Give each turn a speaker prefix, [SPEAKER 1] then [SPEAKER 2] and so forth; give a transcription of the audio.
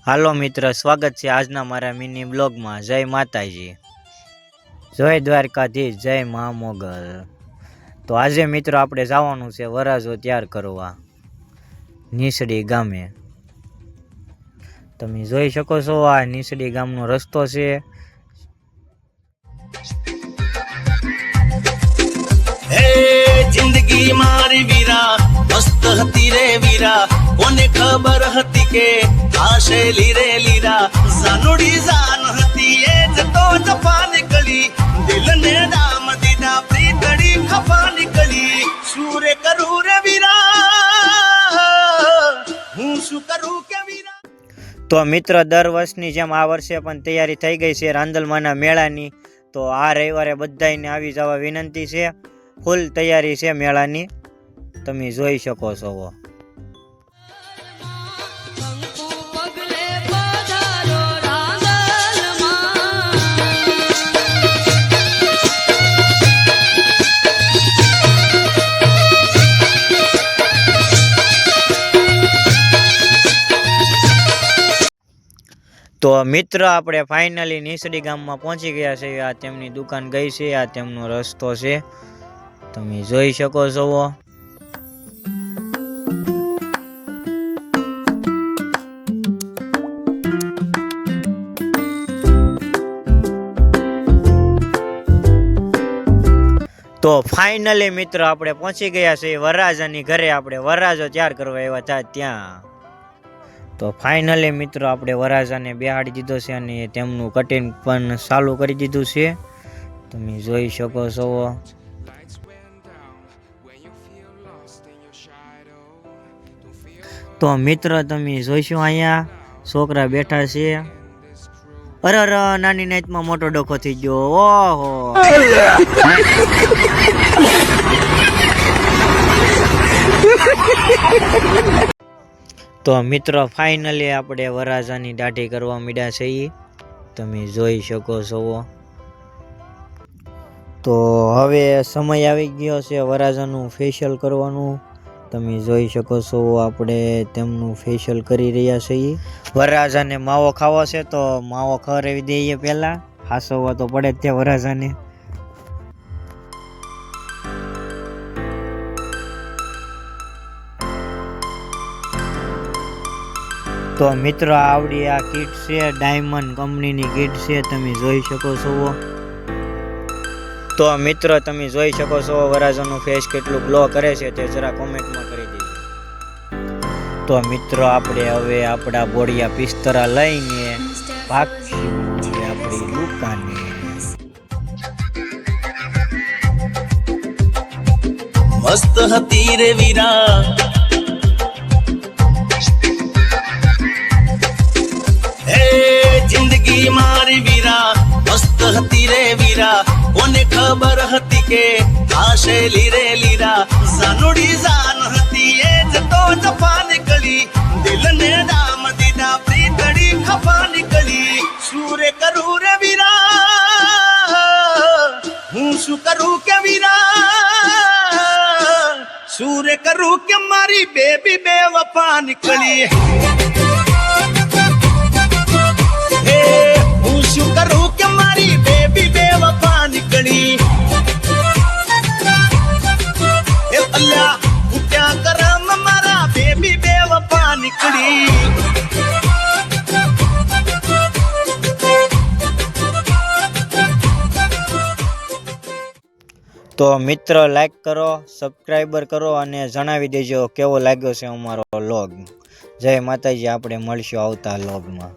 [SPEAKER 1] હાલો મિત્ર, સ્વાગત છે આજના મારા મિની બ્લોગમાં। જય માતાજી, જય દ્વારકાધીશ, જય મહામોગલ। તો આજે મિત્રો આપણે જવાનું છે વરાજો તૈયાર કરવા નીસડી ગામે। તમે જોઈ શકો છો આ નીસડી ગામનો રસ્તો છે।
[SPEAKER 2] जिंदगी मारी वीरा मस्त हती रे वीरा कोने खबर हती के आशे लीरे लीरा सानुड़ी जान हती ए जतो जफा निकली दिल ने दाम दीदा प्रीतड़ी खफा निकली सूरे करू रे वीरा हूँ शू करू के वीरा।
[SPEAKER 1] તો મિત્ર, દર વર્ષની જેમ આ વર્ષે પણ તૈયારી થઈ ગઈ છે રાંદલમાના મેળાની। તો આ રવિવારે બધાને આવી જવા વિનંતી છે। ફૂલ તૈયારી છે મેળાની, તમે જોઈ શકો છો। તો મિત્ર, આપણે ફાઇનલી નીસડી ગામમાં પહોંચી ગયા છે। આ તેમની દુકાન ગઈ છે, આ તેમનો રસ્તો છે, તમે જોઈ શકો છો। તો ફાઇનલી મિત્ર આપણે પહોંચી ગયા છે વરરાજાની ઘરે। આપણે વરરાજો તૈયાર કરવા આવ્યા હતા ત્યાં। તો ફાઇનલી મિત્રો આપણે વરરાજાને બેહાડી દીધો છે અને તેમનું કટિંગ પણ ચાલુ કરી દીધું છે, તમે જોઈ શકો છો। તો મિત્ર તમે જોઈશું અહીંયા છોકરા બેઠા છે। અરે અરે, નાની નાઈટમાં મોટો ડોકો થઈ ગયો, ઓહો। તો મિત્રો ફાઇનલી આપણે વરરાજાની દાઢી કરવા માંડ્યા છીએ, તમે જોઈ શકો છો। તો હવે સમય આવી ગયો છે વરરાજાનું ફેશિયલ કરવાનું, તમે જોઈ શકો છો। આપણે તેમનું ફેશિયલ કરી રહ્યા છીએ। વરરાજાને માવો ખાવો છે તો માવો ખવડાવી દઈએ પહેલા, હાસવવા તો પડે જ ત્યાં વરરાજાને। તો મિત્રો આવડી આ કીટ છે, ડાયમંડ કંપનીની કીટ છે, તમે જોઈ શકો છો। તો મિત્રો તમે જોઈ શકો છો વરરાજાનું ફેસ કેટલું ગ્લો કરે છે તે જરા કોમેન્ટમાં કરી દેજો। તો મિત્રો આપણે હવે આપણા બોડિયા પિસ્તરા લઈને ભાગશું આપણી દુકાને।
[SPEAKER 2] मस्त हती रे वीरा जिंदगी मारी वीरा मस्त हती रे वीरा कोने खबर हती के आशे लीरे लीरा सानुड़ी जान हती ए जतो जफा निकली दिल ने दाम दीदा प्रीतड़ी खफा निकली सूरे करू रे वीरा हूँ शू करू के वीरा सूरे करू के मारी बेबी बेवफा निकली करूं के मारी बेबी बेवफा निकली ए अल्लाह तू क्या करम मारा बेबी बेवफा निकली।
[SPEAKER 1] તો મિત્ર લાઈક કરો, સબસ્ક્રાઈબર કરો અને જણાવી દેજો કેવો લાગ્યો છે અમારો વ્લોગ। જય માતાજી, આપણે મળશું આવતા વ્લોગમાં।